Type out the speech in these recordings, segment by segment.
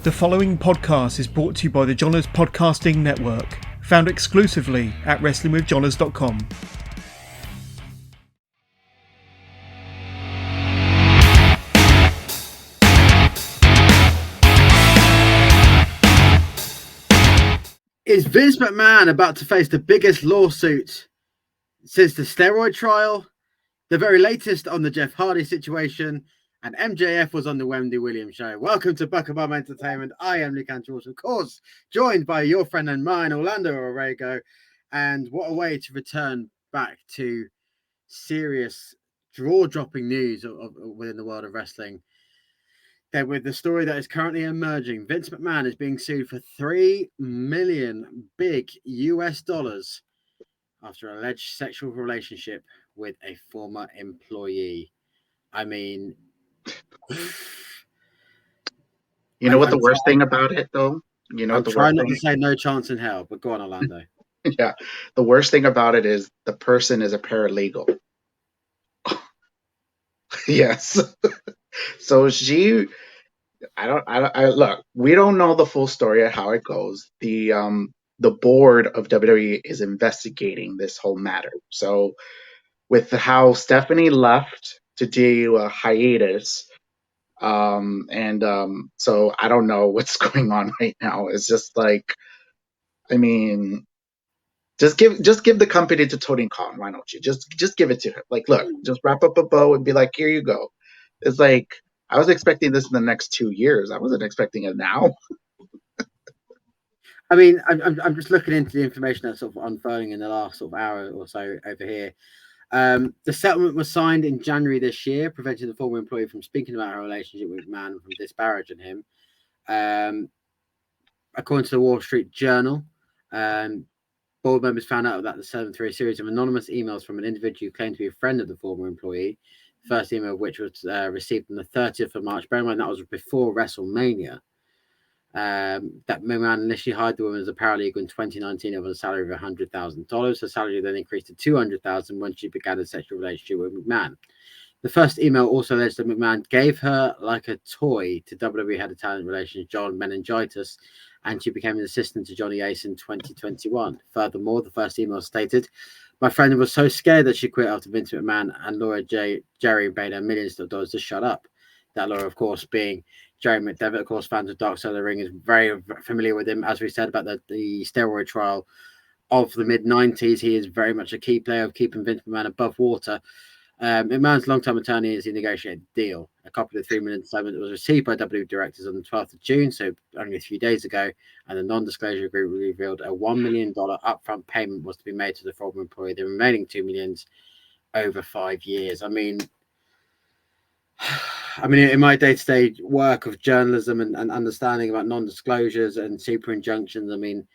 The following podcast is brought to you by the Johners Podcasting Network, found exclusively at WrestlingWithJohners.com. Is Vince McMahon about to face the biggest lawsuit since the steroid trial, the very latest on the Jeff Hardy situation, and MJF was on the Wendy Williams show? Welcome to Bucklebomb Entertainment. I am Luke Angelos, of course, joined by your friend and mine, Orlando Orrego. And what a way to return back to serious jaw-dropping news within the world of wrestling. With the story that is currently emerging, Vince McMahon is being sued for $3 million big US dollars after an alleged sexual relationship with a former employee. I mean, you know what the worst thing about it, though? You know, I'm trying not to say no chance in hell, but go on, Orlando. Yeah, the worst thing about it is the person is a paralegal. Yes. So she, I look, we don't know the full story of how it goes. The board of WWE is investigating this whole matter. So with how Stephanie left to do a hiatus, so I don't know what's going on right now. It's just like, I mean, just give the company to Tony Khan. Why don't you just give it to her? Like, look, just wrap up a bow and be like, here you go. It's like, I was expecting this in the next 2 years. I wasn't expecting it now. I mean, I'm just looking into the information that's sort of unfolding in the last sort of hour or so over here. The settlement was signed in January this year, preventing the former employee from speaking about her relationship with McMahon and from disparaging him. According to the Wall Street Journal, board members found out about the settlement through a series of anonymous emails from an individual who claimed to be a friend of the former employee. The first email of which was received on the 30th of March. Bear in mind that was before WrestleMania. That McMahon initially hired the woman as a paralegal in 2019 over a salary of $100,000. Her salary then increased to $200,000 when she began a sexual relationship with McMahon. The first email also alleged that McMahon gave her like a toy to WWE head of talent relations John Meningitis, and she became an assistant to Johnny Ace in 2021. Furthermore, the first email stated, "My friend was so scared that she quit after Vince McMahon and Laura Jerry paid her millions of dollars to shut up." That Laura, of course, being Jerry McDevitt, of course, fans of Dark Side of the Ring, is very familiar with him. As we said about the steroid trial of the mid-90s, he is very much a key player of keeping Vince McMahon above water. McMahon's long-time attorney is he negotiated a deal. A copy of the $3 million settlement was received by WWE directors on the 12th of June, so only a few days ago, and the non-disclosure agreement revealed a $1 million upfront payment was to be made to the former employee, the remaining $2 million over 5 years. I mean, in my day-to-day work of journalism and understanding about non-disclosures and super injunctions, I mean,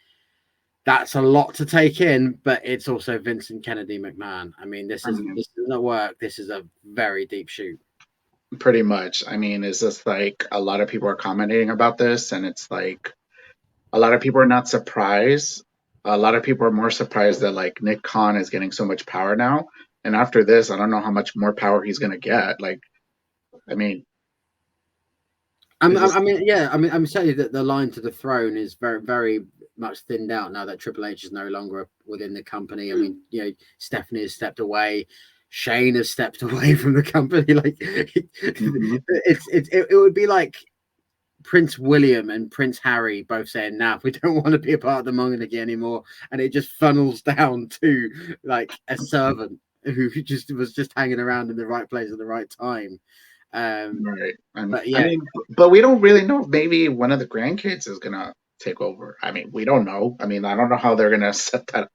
that's a lot to take in, but it's also Vincent Kennedy McMahon. I mean, this does not work. This is a very deep shoot. Pretty much. I mean, it's just like a lot of people are commenting about this, and it's like a lot of people are not surprised. A lot of people are more surprised that like Nick Khan is getting so much power now. And after this, I don't know how much more power he's going to get. Like, I mean, I'm saying that the line to the throne is very, very much thinned out now that Triple H is no longer within the company. I mean, Stephanie has stepped away. Shane has stepped away from the company. Like, it would be like Prince William and Prince Harry both saying, "Now we don't want to be a part of the monarchy anymore," and it just funnels down to like a servant who was just hanging around in the right place at the right time. Right. Yeah, but we don't really know. Maybe one of the grandkids is gonna take over. I mean, we don't know. I mean, I don't know how they're gonna set that.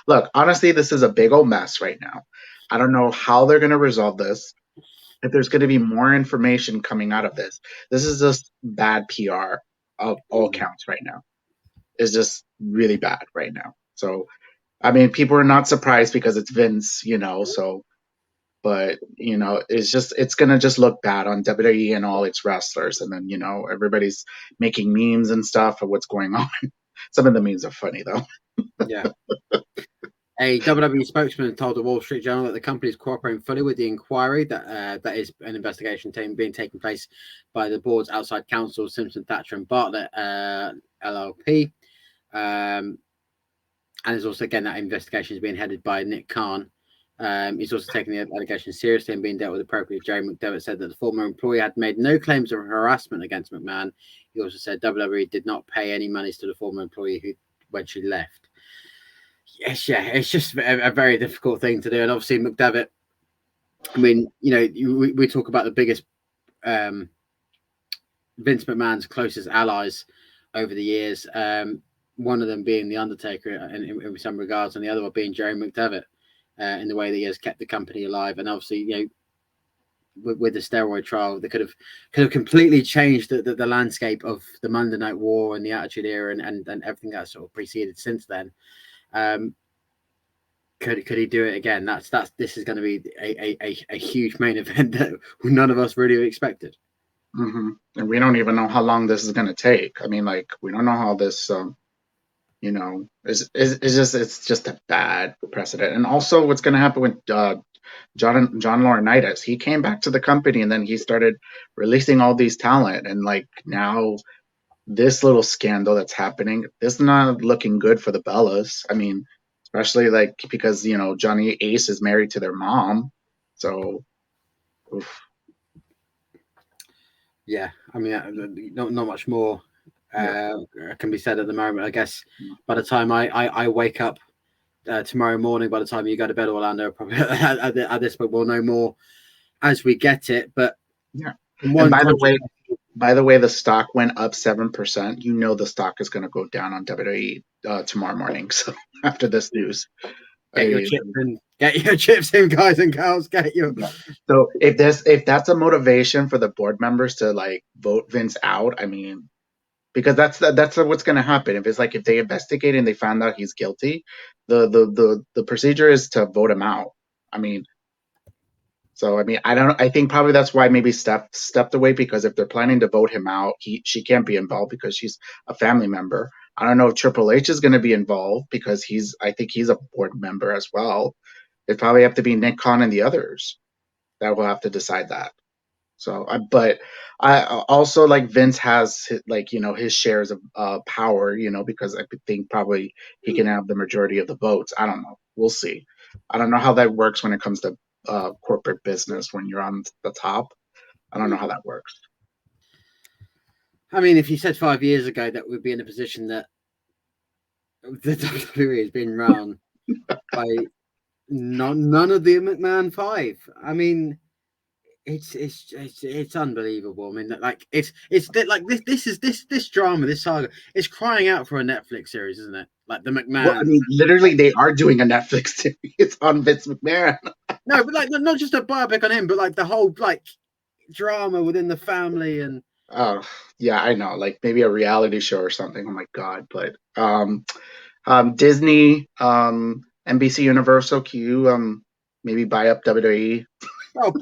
Look, honestly, this is a big old mess right now. I don't know how they're gonna resolve this. If there's gonna be more information coming out of this, this is just bad PR of all counts right now. It's just really bad right now. So, I mean, people are not surprised because it's Vince, so. But it's gonna just look bad on WWE and all its wrestlers, and then everybody's making memes and stuff of what's going on. Some of the memes are funny though. Yeah. A WWE spokesman told the Wall Street Journal that the company is cooperating fully with the inquiry that is an investigation team being taken place by the board's outside counsel, Simpson, Thatcher and Bartlett LLP. And there's also, again, that investigation is being headed by Nick Khan. He's also taking the allegations seriously and being dealt with appropriately. Jerry McDevitt said that the former employee had made no claims of harassment against McMahon. He also said WWE did not pay any monies to the former employee when she left. Yes, yeah, it's just a very difficult thing to do. And obviously, McDevitt, I mean, we talk about the biggest Vince McMahon's closest allies over the years. One of them being The Undertaker in some regards, and the other one being Jerry McDevitt in the way that he has kept the company alive. And obviously, with the steroid trial, they could have completely changed the landscape of the Monday Night War and the Attitude Era and everything that sort of preceded since then. Could he do it again? This is going to be a huge main event that none of us really expected. Mm-hmm. And we don't even know how long this is going to take. I mean, like, we don't know how this, it's just a bad precedent. And also, what's going to happen with John Laurinaitis? He came back to the company and then he started releasing all these talent, and like now, this little scandal that's happening, this is not looking good for the Bellas. I mean, especially like because Johnny Ace is married to their mom, so. Oof. Yeah, I mean, not much more can be said at the moment. I guess by the time I wake up tomorrow morning, by the time you go to bed, Orlando, probably at this point we'll know more as we get it. But yeah, and by the way, the stock went up 7%. The stock is going to go down on WWE tomorrow morning. So after this news, get your chips in, guys and girls. Get your. Yeah. So if that's a motivation for the board members to like vote Vince out, I mean, because that's what's going to happen. If it's like if they investigate and they found out he's guilty, the procedure is to vote him out. I mean. So I mean, I think probably that's why maybe Steph stepped away, because if they're planning to vote him out, she can't be involved because she's a family member. I don't know if Triple H is going to be involved because I think he's a board member as well. It probably have to be Nick Khan and the others that will have to decide that. So, but I also like Vince has his shares of power, because I think probably he can have the majority of the votes. I don't know. We'll see. I don't know how that works when it comes to corporate business when you're on the top. I don't know how that works. I mean, if you said 5 years ago that we'd be in a position that the WWE has been run by none of the McMahon five, I mean, it's unbelievable. I mean, like it's like this drama, this saga, is crying out for a Netflix series, isn't it? Like the McMahon. Well, I mean, literally, they are doing a Netflix series on Vince McMahon. No, but like not just a biopic on him, but like the whole like drama within the family and. Oh yeah, I know. Like maybe a reality show or something. Oh my god! But Disney, NBC Universal, can you maybe buy up WWE? Oh,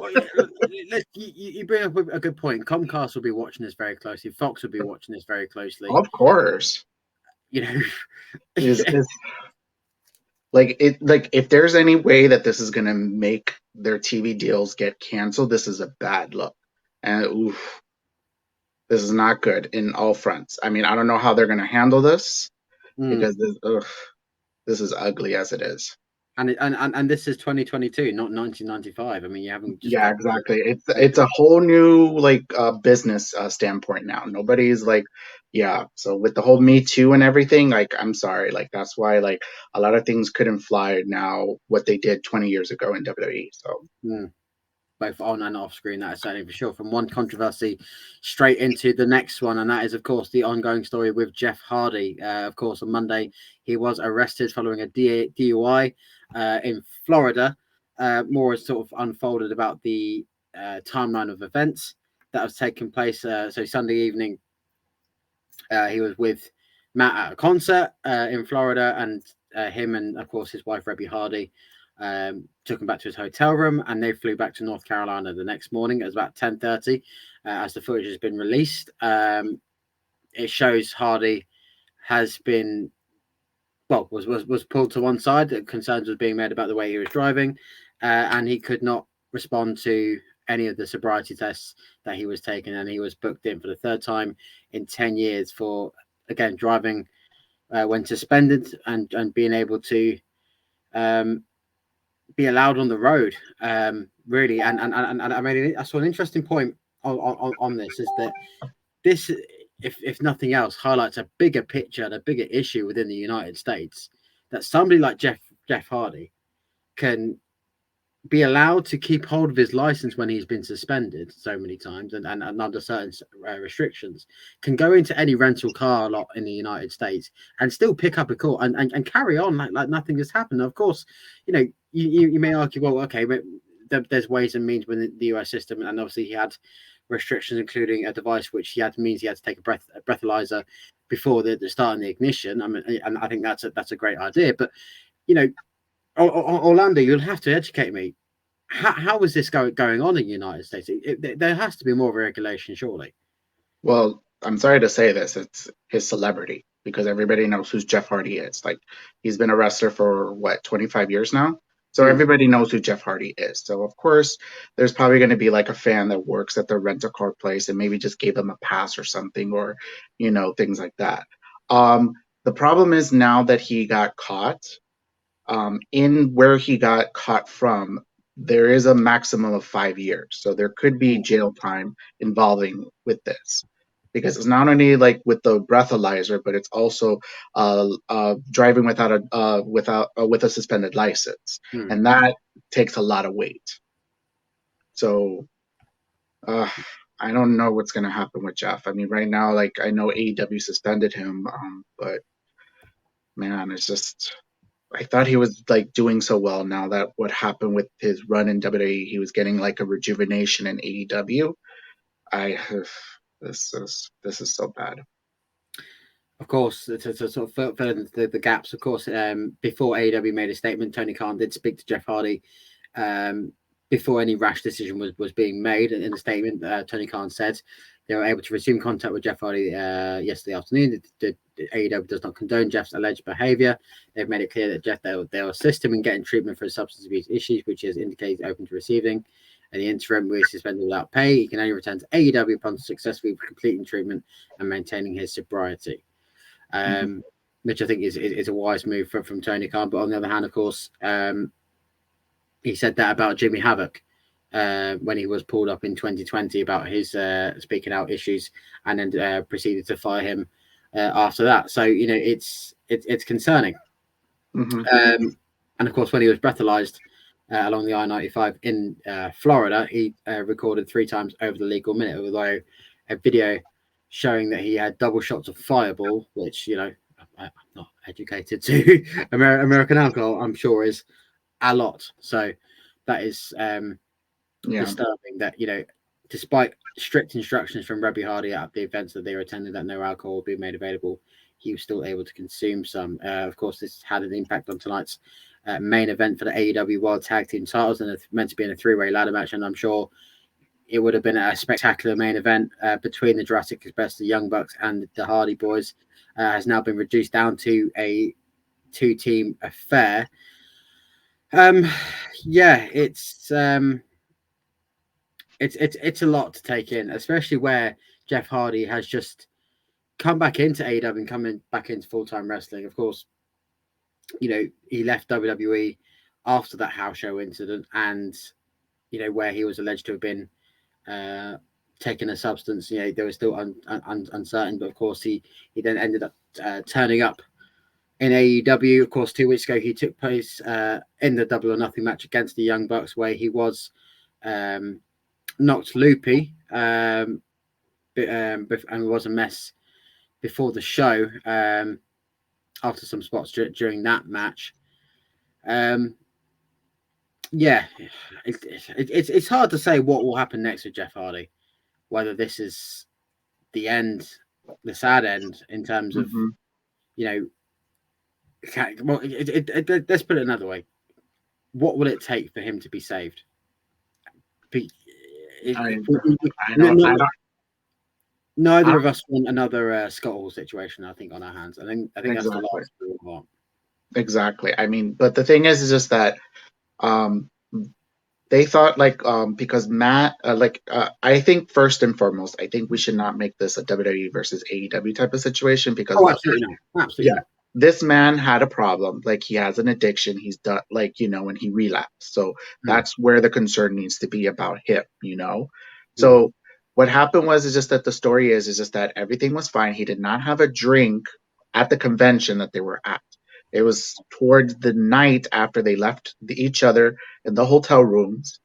you bring up a good point. Comcast will be watching this very closely. Fox will be watching this very closely. Of course. Is like if there's any way that this is gonna make their TV deals get canceled, this is a bad look. And this is not good in all fronts. I mean, I don't know how they're gonna handle this because this is ugly as it is. And this is 2022, not 1995. I mean, you haven't. Just exactly. It's a whole new business standpoint now. Nobody's like, So with the whole Me Too and everything, like, I'm sorry, like that's why like a lot of things couldn't fly now. What they did 20 years ago in WWE. So. Both on and off screen, that is certainly for sure. From one controversy straight into the next one, and that is, of course, the ongoing story with Jeff Hardy. Of course, on Monday, he was arrested following a DUI in Florida. More has sort of unfolded about the timeline of events that has taken place. So Sunday evening, he was with Matt at a concert in Florida, and him and, of course, his wife, Rebby Hardy, took him back to his hotel room, and they flew back to North Carolina the next morning. It was about 10:30 as the footage has been released. It shows Hardy has been was pulled to one side. Concerns was being made about the way he was driving, and he could not respond to any of the sobriety tests that he was taking, and he was booked in for the third time in 10 years for, again, driving when suspended and being able to be allowed on the road, really. And I saw an interesting point on this, is that this, if nothing else, highlights a bigger picture and a bigger issue within the United States, that somebody like Jeff Hardy can be allowed to keep hold of his license when he's been suspended so many times and under certain restrictions, can go into any rental car lot in the United States and still pick up a call and carry on like nothing has happened. Of course, you may argue, well, okay, but there's ways and means within the US system, and obviously he had restrictions, including a device which he had to take a breathalyzer before the start of the ignition. I mean, and I think that's a great idea, but Orlando, you'll have to educate me. How is this going on in the United States? There has to be more regulation, surely. Well, I'm sorry to say this, it's his celebrity, because everybody knows who Jeff Hardy is. Like, he's been a wrestler for 25 years now. So everybody knows who Jeff Hardy is. So of course, there's probably going to be like a fan that works at the rent-a-car place and maybe just gave him a pass or something, or things like that. The problem is, now that he got caught, in where he got caught from, there is a maximum of 5 years. So there could be jail time involving with this, because it's not only like with the breathalyzer, but it's also driving with a suspended license, and that takes a lot of weight. So I don't know what's going to happen with Jeff. I mean, right now, like, I know AEW suspended him, but man, it's just, I thought he was like doing so well. Now that what happened with his run in WWE, he was getting like a rejuvenation in AEW. This is so bad. Of course, to sort of fill in the gaps, of course, before AEW made a statement, Tony Khan did speak to Jeff Hardy before any rash decision was being made. In the statement, Tony Khan said they were able to resume contact with Jeff Hardy yesterday afternoon. The AEW does not condone Jeff's alleged behavior. They've made it clear that Jeff, they'll assist him in getting treatment for his substance abuse issues, which he has indicated open to receiving. In the interim, we're suspended without pay. He can only return to AEW upon successfully completing treatment and maintaining his sobriety. Which I think is a wise move from Tony Khan. But on the other hand, of course, he said that about Jimmy Havoc when he was pulled up in 2020 about his speaking out issues, and then proceeded to fire him after that. So it's concerning. And of course, when he was breathalyzed along the I-95 in Florida, he recorded 3 times over the legal minute, although a video showing that he had double shots of Fireball, which, I'm not educated to American alcohol, I'm sure is a lot. So that is disturbing that, despite strict instructions from Rebby Hardy at the events that they were attending that no alcohol would be made available, he was still able to consume some. Of course, this had an impact on tonight's main event for the AEW World Tag Team titles, and it's meant to be in a 3-way ladder match, and I'm sure it would have been a spectacular main event between the Jurassic Express, the Young Bucks, and the Hardy Boys. Has now been reduced down to a 2-team affair. It's a lot to take in, especially where Jeff Hardy has just come back into AEW and coming back into full-time wrestling. Of course, he left WWE after that house show incident, and where he was alleged to have been taking a substance. They were still uncertain, but of course he then ended up turning up in AEW. Of course, 2 weeks ago he took place in the Double or Nothing match against the Young Bucks, where he was knocked loopy and was a mess before the show after some spots during that match. It's hard to say what will happen next with Jeff Hardy, whether this is the end, the sad end in terms of, let's put it another way. What will it take for him to be saved? Neither of us want another Scott Hall situation, I think, on our hands. I think that's the last we want. Exactly. I mean, but the thing is just that um they thought like because Matt I think first and foremost, I think we should not make this a WWE versus AEW type of situation because Oh, look, absolutely not. Absolutely yeah, not. this man had a problem. Like he has an addiction. He's done like, and he relapsed. So Mm, that's where the concern needs to be about him. mm, So what happened was is just that the story is just that everything was fine. He did not have a drink at the convention that they were at. It was towards the night after they left each other in the hotel rooms,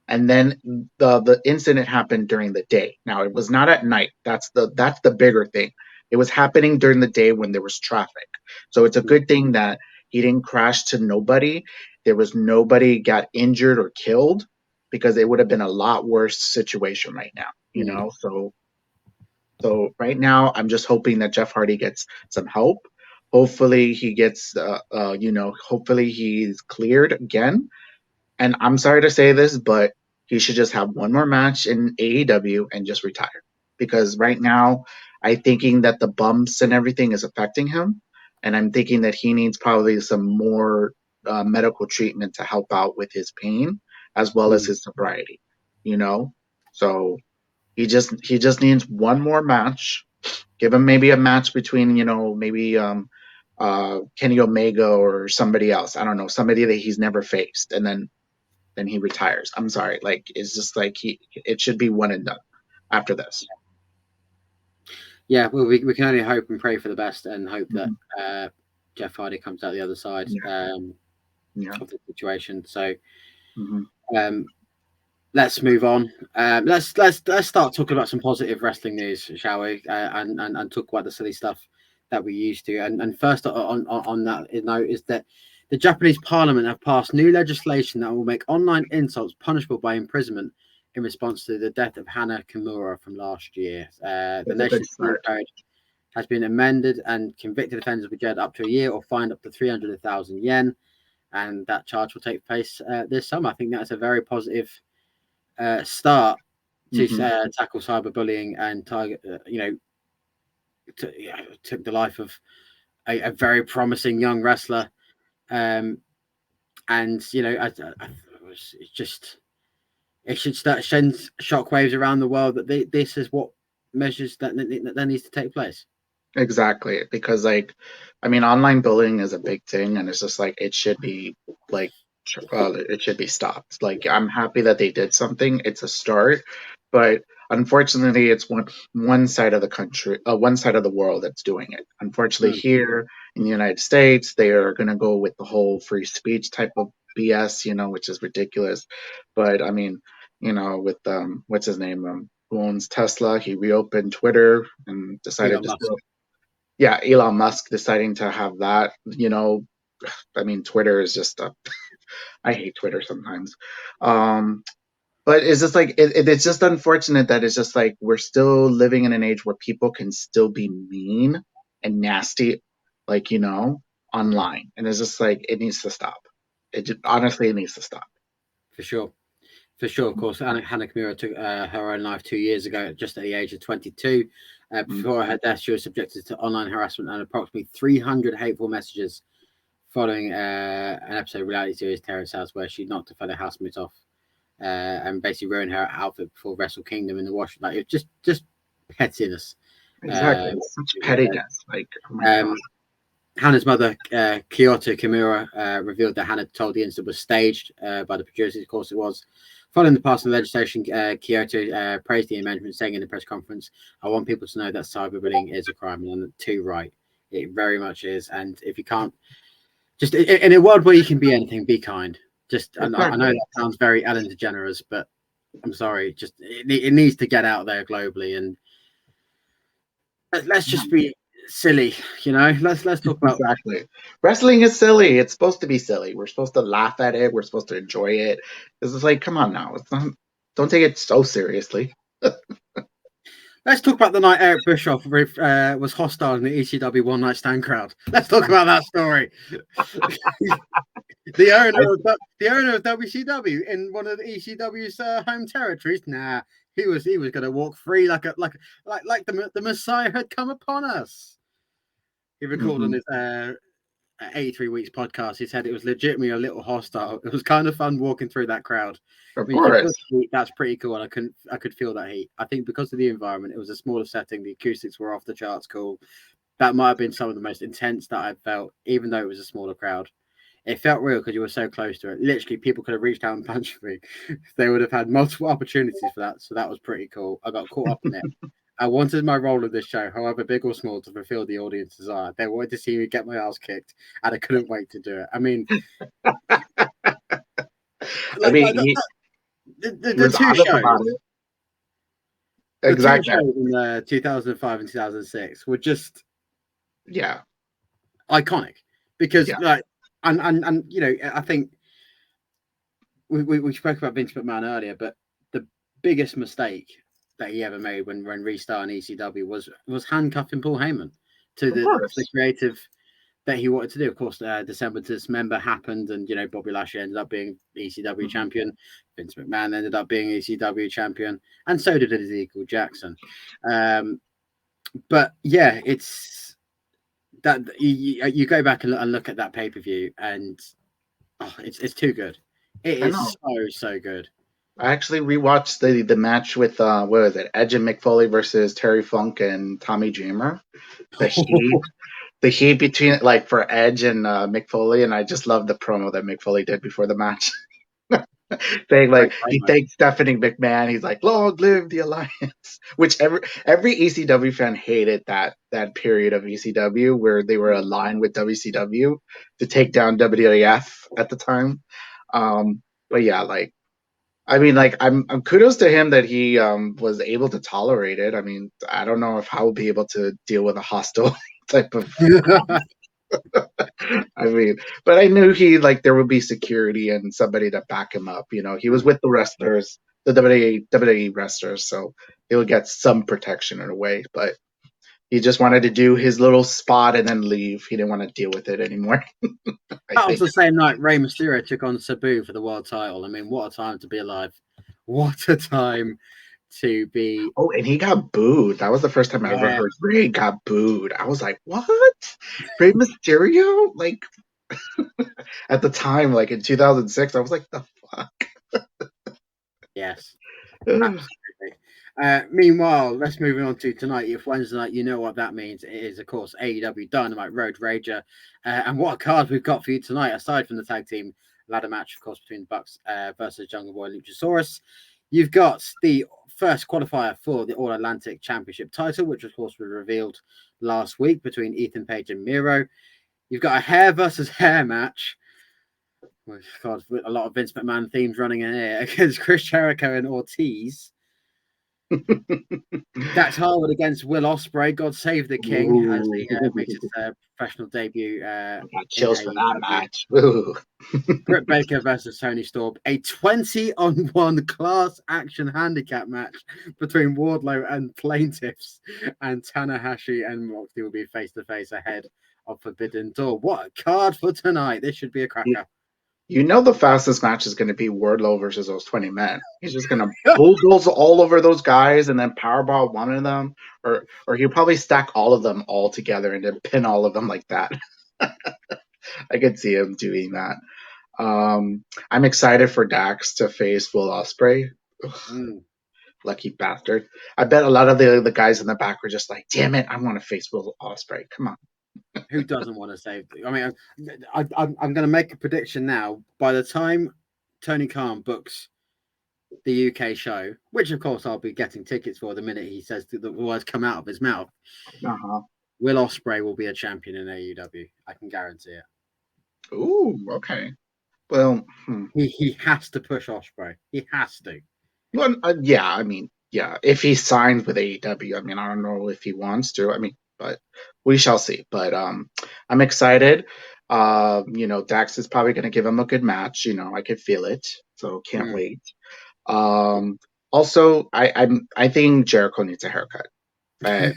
and then the incident happened during the day. Now it was not at night. That's the bigger thing. It was happening during the day when there was traffic. So it's a mm, good thing that he didn't crash to nobody. There was nobody got injured or killed, because it would have been a lot worse situation right now. mm. So right now I'm just hoping that Jeff Hardy gets some help. Hopefully he gets hopefully he's cleared again, and I'm sorry to say this, but he should just have one more match in AEW and just retire. Because right now, I'm thinking that the bumps and everything is affecting him. And I'm thinking that he needs probably some more medical treatment to help out with his pain as well as Mm. his sobriety, you know? So he just needs one more match. Give him maybe a match between, maybe Kenny Omega or somebody else. I don't know, somebody that he's never faced. And then he retires. I'm sorry. Like it's just like it should be one and done after this. Yeah, well, we can only hope and pray for the best and hope that Mhm. Jeff Hardy comes out the other side Yeah, yeah. of the situation. So Hmm. um, let's move on. Let's start talking about some positive wrestling news, shall we? And talk about the silly stuff that we used to. And first on that note is that the Japanese Parliament have passed new legislation that will make online insults punishable by imprisonment in response to the death of Hanna Kimura from last year. The That's a good nation's penal start. code has been amended, and convicted offenders will be jailed up to a year or fined up to 300,000 yen. And that charge will take place this summer. I think that's a very positive start to Hmm. tackle cyberbullying and target, took the life of a very promising young wrestler. Um, and, it's just, it should start send shockwaves around the world that this is what measures that needs to take place. Exactly, because like, I mean, online bullying is a big thing, and it's just like it should be like it should be stopped. Like, I'm happy that they did something. It's a start, but unfortunately, it's one side of the country, one side of the world that's doing it. Unfortunately, Mm, here in the United States, they are going to go with the whole free speech type of BS, which is ridiculous. But I mean, with what's his name, who owns Tesla, he reopened Twitter and decided Elon to Musk. still, yeah, Elon Musk deciding to have that, I mean, Twitter is just I hate Twitter sometimes. Um, but it's just like it's just unfortunate that it's just like we're still living in an age where people can still be mean and nasty, like, online, and it's just like it needs to stop. Honestly, it needs to stop. For sure. For sure, of course. Hannah Kimura took her own life 2 years ago, just at the age of 22. Mhm. Before her death, she was subjected to online harassment and approximately 300 hateful messages following an episode of reality series Terrace House, where she knocked a fellow housemate off and basically ruined her outfit before Wrestle Kingdom in the wash. Like, it's just pettiness. Exactly, Uh, it's such pettiness. Like, oh my god. um, Hannah's mother, Kyoto Kimura, revealed that Hanna told the incident was staged by the producers. Of course, it was. Following the passing of legislation, Kyoto praised the amendment, saying in the press conference, "I want people to know that cyberbullying is a crime, and too right. It very much is. And if you can't, just in a world where you can be anything, be kind. Just, I know Exactly. that sounds very Ellen DeGeneres, but I'm sorry. Just it needs to get out there globally, and let's just be silly. Let's talk about. Exactly. Wrestling is silly. It's supposed to be silly. We're supposed to laugh at it. We're supposed to enjoy it. This is like, come on now. It's not. Don't take it so seriously. Let's talk about the night Eric Bischoff was hostile in the ECW One Night Stand crowd. Let's talk about that story. the owner of WCW in one of the ECW's home territories. Nah, he was going to walk free like the Messiah had come upon us. He recalled on Hmm. his 83 Weeks podcast, he said it was legitimately a little hostile. It was kind of fun walking through that crowd. Of I mean, if you feel course. the heat, that's pretty cool, and I could feel that heat. I think because of the environment, it was a smaller setting. The acoustics were off the charts cool. That might have been some of the most intense that I've felt, even though it was a smaller crowd. It felt real because you were so close to it. Literally, people could have reached out and punched me. They would have had multiple opportunities for that. So that was pretty cool. I got caught up in it. I wanted my role in this show, however big or small, to fulfill the audience's desire. They wanted to see me get my ass kicked, and I couldn't wait to do it. I mean, I like mean, he the was two honest shows, about it. the two Exactly. shows in 2005 and 2006 were just Yeah. iconic because, Yeah. like, and you know, I think we spoke about Vince McMahon earlier, but the biggest mistake that he ever made when restarting ECW was handcuffing Paul Heyman to Of the course. creative that he wanted to do. Of course, December to Dismember happened, and Bobby Lashley ended up being ECW Mhm. champion. Vince McMahon ended up being ECW champion, and so did Ezekiel Jackson. But yeah, it's that you go back and look at that pay per view, and it's too good. It I is know. so good. I actually rewatched the match with what was it? Edge and Mick Foley versus Terry Funk and Tommy Dreamer. The heat, the heat between like for Edge and Mick Foley, and I just love the promo that Mick Foley did before the match. Saying Great like he promo. thanks Stephanie McMahon. He's like, "Long live the alliance," which every ECW fan hated that period of ECW where they were aligned with WCW to take down WWF at the time. But yeah, like I mean, like I'm kudos to him that he was able to tolerate it. I mean, I don't know if I will be able to deal with a hostile type of. I mean, but I knew he like there would be security and somebody to back him up. You know, he was with the wrestlers, the WWE wrestlers, so he would get some protection in a way. But he just wanted to do his little spot and then leave. He didn't want to deal with it anymore. I That was think. the same night Rey Mysterio took on Sabu for the world title. I mean, what a time to be alive! What a time to be. Oh, and he got booed. That was the first time I ever Yeah, heard Rey got booed. I was like, what? Rey Mysterio? Like at the time, like in 2006, I was like, the fuck? yes, absolutely. Meanwhile, let's move on to tonight. If Wednesday night, you know what that means. It is, of course, AEW Dynamite Road Rager. And what a card we've got for you tonight, aside from the tag team ladder match, of course, between the Bucks versus Jungle Boy Luchasaurus. You've got the first qualifier for the All Atlantic Championship title, which, of course, was revealed last week between Ethan Page and Miro. You've got a hair versus hair match. Oh, God, a lot of Vince McMahon themes running in here against Chris Jericho and Ortiz. Dax Harwood against Will Ospreay. God save the King as Ooh. he makes his professional debut I got in chills for that AEW. match. Ooh. Britt Baker versus Tony Storm. A 20-on-1 class action handicap match between Wardlow and plaintiffs. And Tanahashi and Moxley will be face to face ahead of Forbidden Door. What a card for tonight. This should be a You, cracker. you know the fastest match is going to be Wardlow versus those 20 men. He's just going to bulldoze all over those guys and then powerbomb one of them, or he'll probably stack all of them all together and then pin all of them like that. I could see him doing that. I'm excited for Dax to face Will Ospreay. Mm. Lucky bastard. I bet a lot of the guys in the back were just like, damn it, I want to face Will Ospreay. Come on. Who doesn't want to save? I mean, I'm going to make a prediction now. By the time Tony Khan books the UK show, which of course I'll be getting tickets for the minute he says the words come out of his mouth, Uh-huh. Will Ospreay will be a champion in AEW. I can guarantee it. Ooh, okay. Well, He has to push Ospreay. He has to. well, yeah, I mean, yeah, if he signs with AEW, I mean, I don't know if he wants to. I mean, but we shall see. But I'm excited. Dax is probably going to give him a good match. I could feel it, so can't Mm. wait. Also, I think Jericho needs a haircut. Uh,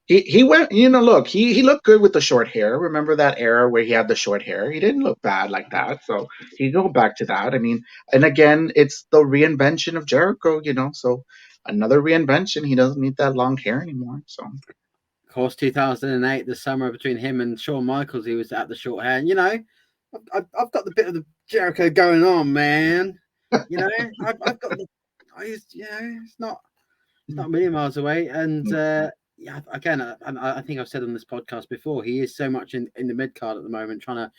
he went, look, he looked good with the short hair. Remember that era where he had the short hair? He didn't look bad like that. So he go back to that. I mean, and again, it's the reinvention of Jericho, so another reinvention. He doesn't need that long hair anymore. So course, 2008, the summer between him and Shawn Michaels, he was at the short hair. And, you know, I've got the bit of the Jericho going on, man. You know, I've got the, you know, it's not a million miles away. And yeah, again, I think I've said on this podcast before, he is so much in the mid card at the moment, trying to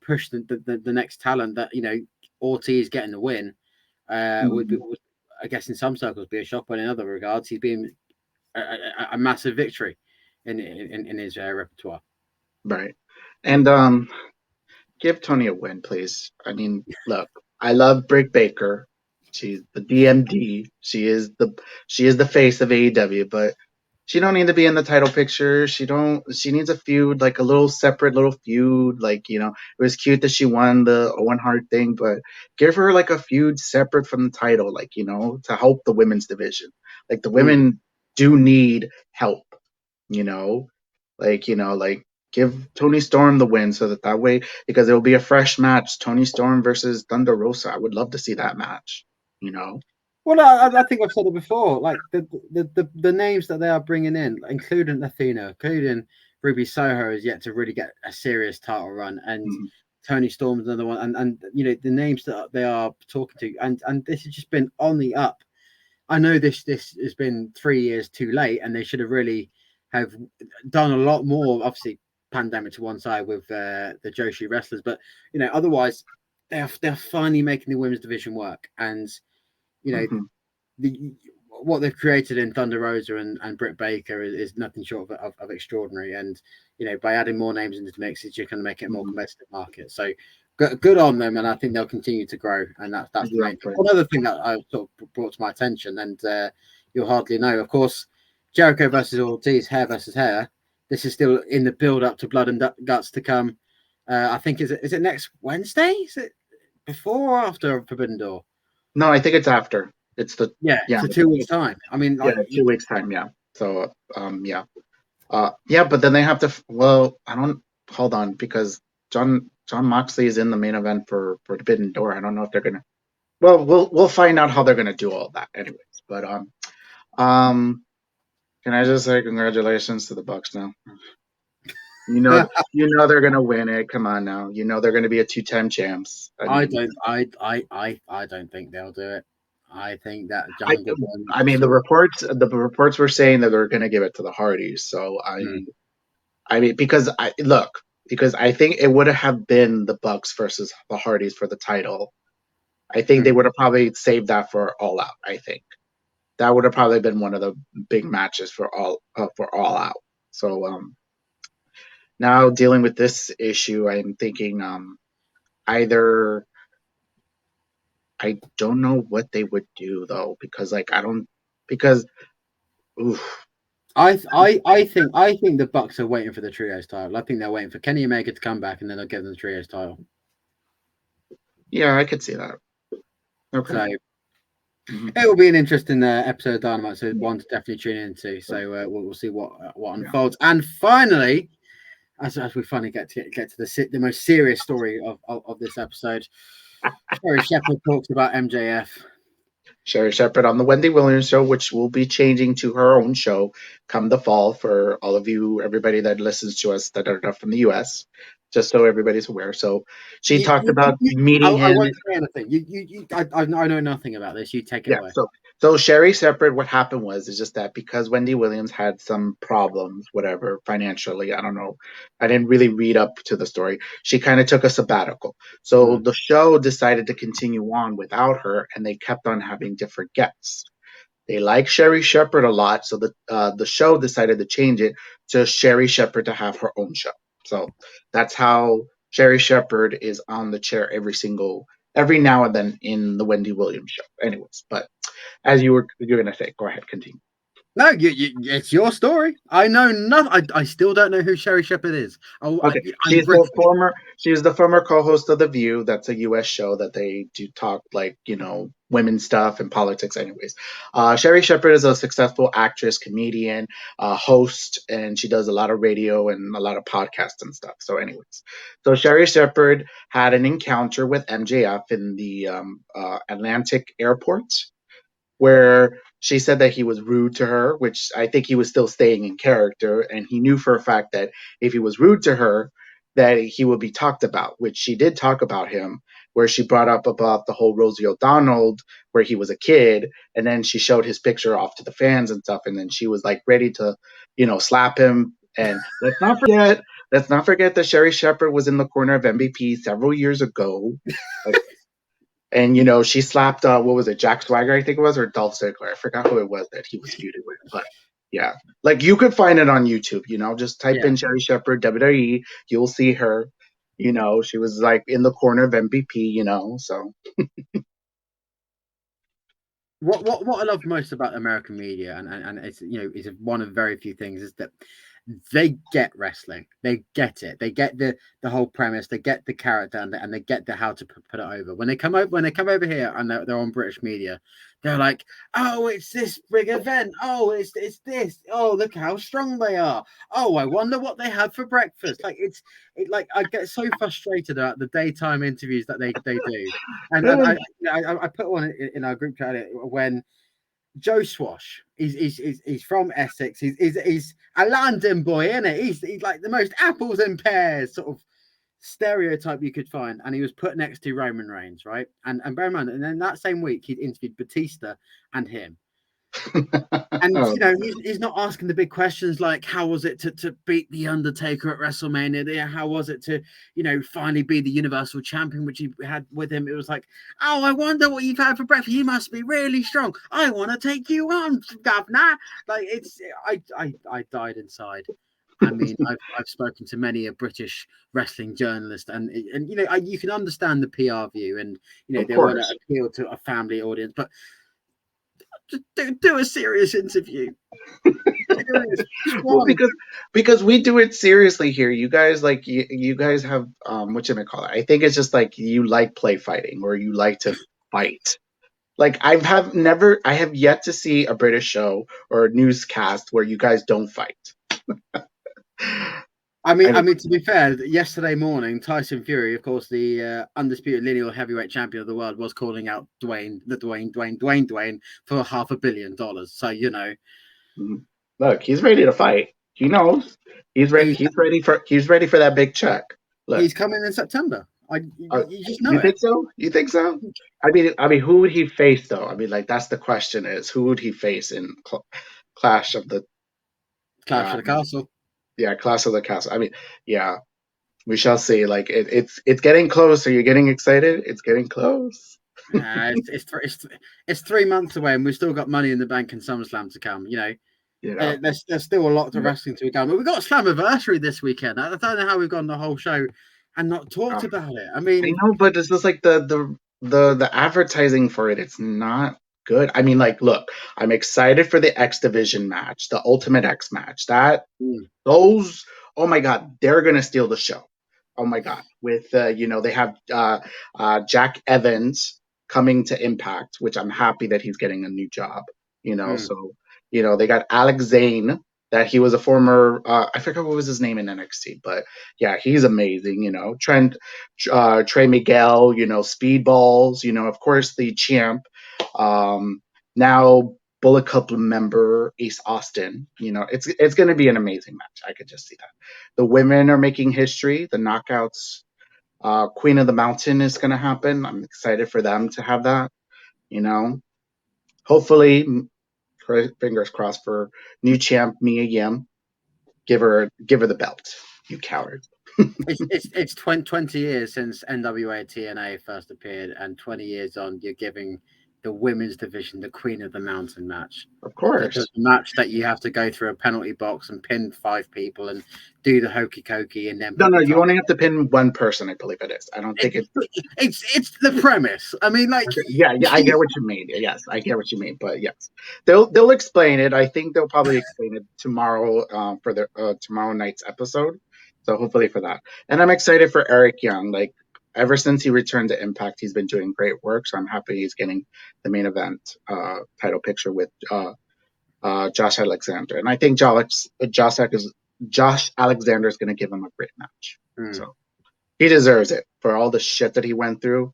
push the next talent that, you know, Ortiz getting the win would, I guess, in some circles be a shock, but in other regards, he's been a massive victory in his repertoire. Right. And give Tony a win, please. I mean, look, I love Britt Baker. She's the DMD. She is the face of AEW, but she don't need to be in the title picture. She needs a feud, like a little separate little feud. Like, you know, it was cute that she won the Owen Hart thing, but give her like a feud separate from the title, like, you know, to help the women's division. Like the women do need help, you know? Like give Tony Storm the win so that way, because it will be a fresh match, Tony Storm versus Thunder Rosa. I would love to see that match, you know? Well, I think I've said it before. Like the names that they are bringing in, including Athena, including Ruby Soho, is yet to really get a serious title run, and Tony Storm's another one, and you know the names that they are talking to, and this has just been on the up. I know this has been 3 years too late, and they should have really have done a lot more. Obviously, pandemic to one side with the Joshi wrestlers, but you know otherwise they're finally making the women's division work, and you know, what they've created in Thunder Rosa and Britt Baker is nothing short of extraordinary. And, you know, by adding more names into the mix, it's just going to make it a more competitive market. So good on them. And I think they'll continue to grow. And that's the main thing. Another thing that I sort of brought to my attention, and you'll hardly know, of course, Jericho versus Ortiz, hair versus hair. This is still in the build up to Blood and Guts to come. I think, is it next Wednesday? Is it before or after Forbidden Door? No, I think it's after. It's the it's 2 weeks time. I mean, like, 2 weeks time. Yeah. So yeah, but then they have to. Well, I don't. Hold on, because John Moxley is in the main event for Forbidden Door. I don't know if they're gonna. Well, we'll find out how they're gonna do all that, anyways. But can I just say congratulations to the Bucks now? You know they're gonna win it. Come on now. You know they're gonna be a 2-time champs. I don't think they'll do it. I think that I mean, the reports were saying that they're gonna give it to the Hardys. So I mean, because I think it would have been the Bucks versus the Hardys for the title. I think they would have probably saved that for All Out. I think that would have probably been one of the big matches for All Out. So now dealing with this issue, I'm thinking either. I don't know what they would do though, because oof. I think the Bucks are waiting for the trios title. I think they're waiting for Kenny Omega to come back, and then they'll give them the trios title. Yeah, I could see that. Okay. So it will be an interesting episode of Dynamite, so one to definitely tune into. So we'll see what unfolds. And finally, as we finally get to the most serious story of this episode, Sherry Shepherd talks about MJF. Sherry Shepherd on the Wendy Williams show, which will be changing to her own show come the fall for all of you, everybody that listens to us that are from the US, just so everybody's aware. So she talked about meeting him. I won't say anything. I know nothing about this. You take it away. So Sherry Shepherd, what happened was just that because Wendy Williams had some problems, whatever, financially, I don't know. I didn't really read up to the story. She kind of took a sabbatical. So the show decided to continue on without her, and they kept on having different guests. They like Sherry Shepherd a lot, so the show decided to change it to Sherry Shepherd to have her own show. So that's how Sherry Shepherd is on the chair every now and then in the Wendy Williams show. Anyways, but as you're going to say, go ahead, continue. No, it's your story. I know nothing. I still don't know who Sherry Shepherd is. Okay, she's the former co-host of The View. That's a U.S. show that they do talk like women's stuff and politics. Anyways, Sherry Shepherd is a successful actress, comedian, host, and she does a lot of radio and a lot of podcasts and stuff. So, anyways, Sherry Shepherd had an encounter with MJF in the Atlantic airport, where she said that he was rude to her, which I think he was still staying in character, and he knew for a fact that if he was rude to her, that he would be talked about, which she did talk about him, where she brought up about the whole Rosie O'Donnell, where he was a kid, and then she showed his picture off to the fans and stuff, and then she was like ready to, slap him. And let's not forget that Sherry Shepherd was in the corner of MVP several years ago. Like, and she slapped what was it, Jack Swagger, I think it was, or Dolph Ziggler. I forgot who it was that he was feuded with. But yeah. Like you could find it on YouTube, just type in Sherry Shepherd, WWE, you'll see her. She was like in the corner of MVP, so What I love most about American media, and it's is one of very few things, is that they get wrestling. They get it. They get the whole premise. They get the character, and they get the how to put it over. When they come over here and they're on British media, they're like, oh, it's this big event. Oh, it's this. Oh, look how strong they are. Oh, I wonder what they had for breakfast. Like like I get so frustrated about the daytime interviews that they do. And I put one in our group chat when Joe Swash, he's from Essex. He's a London boy, isn't it? He's like the most apples and pears sort of stereotype you could find, and he was put next to Roman Reigns, right? And bear in mind, and then that same week he interviewed Batista and him. And he's not asking the big questions like how was it to beat the Undertaker at WrestleMania? How was it to finally be the Universal Champion, which he had with him? It was like, oh, I wonder what you've had for breakfast. You must be really strong. I want to take you on, governor. Like I died inside. I mean, I've spoken to many a British wrestling journalist, and you can understand the PR view, and they want to appeal to a family audience, but just do a serious interview. Well, because we do it seriously here. You guys you guys have what you may call it. I think it's just like you like play fighting or you like to fight. Like I have yet to see a British show or a newscast where you guys don't fight. I mean, to be fair, yesterday morning, Tyson Fury, of course, the undisputed lineal heavyweight champion of the world, was calling out Dwayne for $500 million. So Look, he's ready to fight. He knows he's ready. He's ready for that big check. Look, he's coming in September. You just know you think so? You think so? I mean, who would he face though? I mean, like that's the question: is who would he face in Clash of the Castle? Yeah, Clash of the Castle. I mean, yeah, we shall see. Like it's getting close. Are you getting excited? It's getting close. It's 3 months away, and we've still got Money in the Bank and SummerSlam to come. There's still a lot of wrestling to go. But we've got Slammiversary this weekend. I don't know how we've gone the whole show and not talked about it. I mean, I know, but it's just like the advertising for it. It's not good. I mean, like, look, I'm excited for the X Division match, the Ultimate X match. Those, oh my God, they're gonna steal the show. Oh my God, with they have Jack Evans coming to Impact, which I'm happy that he's getting a new job. So they got Alex Zane, that he was a former I forgot what was his name in NXT, but yeah, he's amazing. Trent, Trey Miguel, Speedballs, of course the champ, now Bullet Club member Ace Austin. It's going to be an amazing match. I could just see that. The women are making history. The Knockouts, Queen of the Mountain is going to happen. I'm excited for them to have that. Hopefully, fingers crossed for new champ Mia Yim. Give her the belt, you coward. it's 20 years since NWA TNA first appeared, and 20 years on, you're giving the women's division the Queen of the Mountain match. Of course. The match that you have to go through a penalty box and pin 5 people and do the hokey cokey and then no, you only have to pin one person. I believe it is. I don't think it's the premise. I mean, like, yeah, I get what you mean. Yes, I get what you mean. But yes, they'll explain it. I think they'll probably explain it tomorrow for the tomorrow night's episode. So hopefully for that. And I'm excited for Eric Young. Like ever since he returned to Impact, he's been doing great work. So I'm happy he's getting the main event title picture with Josh Alexander. And I think Josh Alexander is going to give him a great match. So he deserves it for all the shit that he went through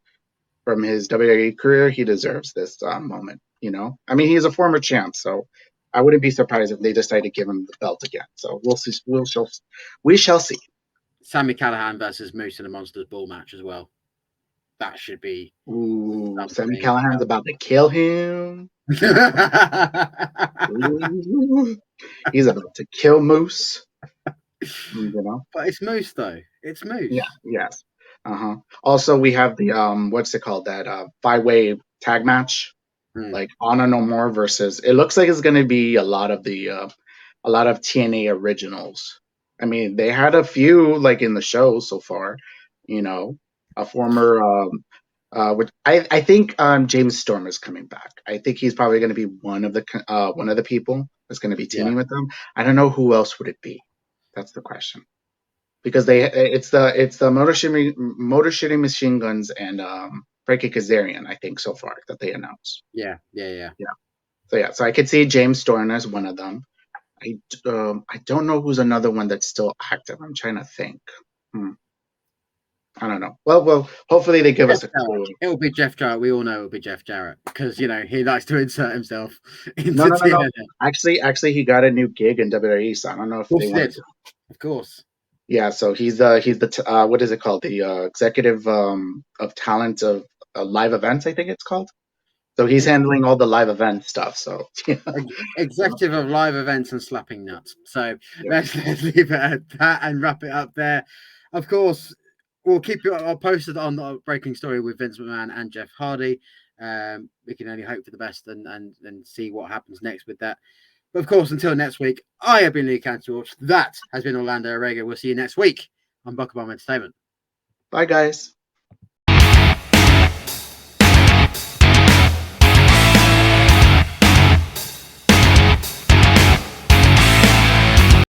from his WWE career. He deserves this moment. You know, I mean, he's a former champ, so I wouldn't be surprised if they decide to give him the belt again. So we'll see. We shall see. Sammy Callahan versus Moose in a Monsters Ball match as well. That should be. Ooh, Sammy something. Callahan's about to kill him. Ooh, he's about to kill Moose. You know. But it's Moose though. It's Moose. Yeah. Yes. Also, we have the what's it called? That 5-way tag match, like Honor No More versus. It looks like it's going to be a lot of TNA originals. I mean, they had a few like in the show so far. You know, a former. Which I think James Storm is coming back. I think he's probably going to be one of the people that's going to be teaming with them. I don't know who else would it be. That's the question. Because it's the Motor City Machine Guns and Frankie Kazarian, I think, so far that they announced. Yeah. So I could see James Storm as one of them. I don't know who's another one that's still active. I'm trying to think. I don't know. Well, hopefully they give us a clue. It'll be Jeff Jarrett. We all know it'll be Jeff Jarrett because he likes to insert himself into No. TNA. Actually, he got a new gig in WWE, so I don't know if they want to. Of course. Yeah, so he's the what is it called? The executive of talent of live events, I think it's called. So he's handling all the live event stuff. So executive of live events and slapping nuts. So let's leave it at that and wrap it up there. Of course, we'll keep you posted on the breaking story with Vince McMahon and Jeff Hardy. We can only hope for the best and see what happens next with that. But of course, until next week, I have been Lee Cantor. That has been Orlando Orega. We'll see you next week on Bucklebomb Entertainment. Bye, guys.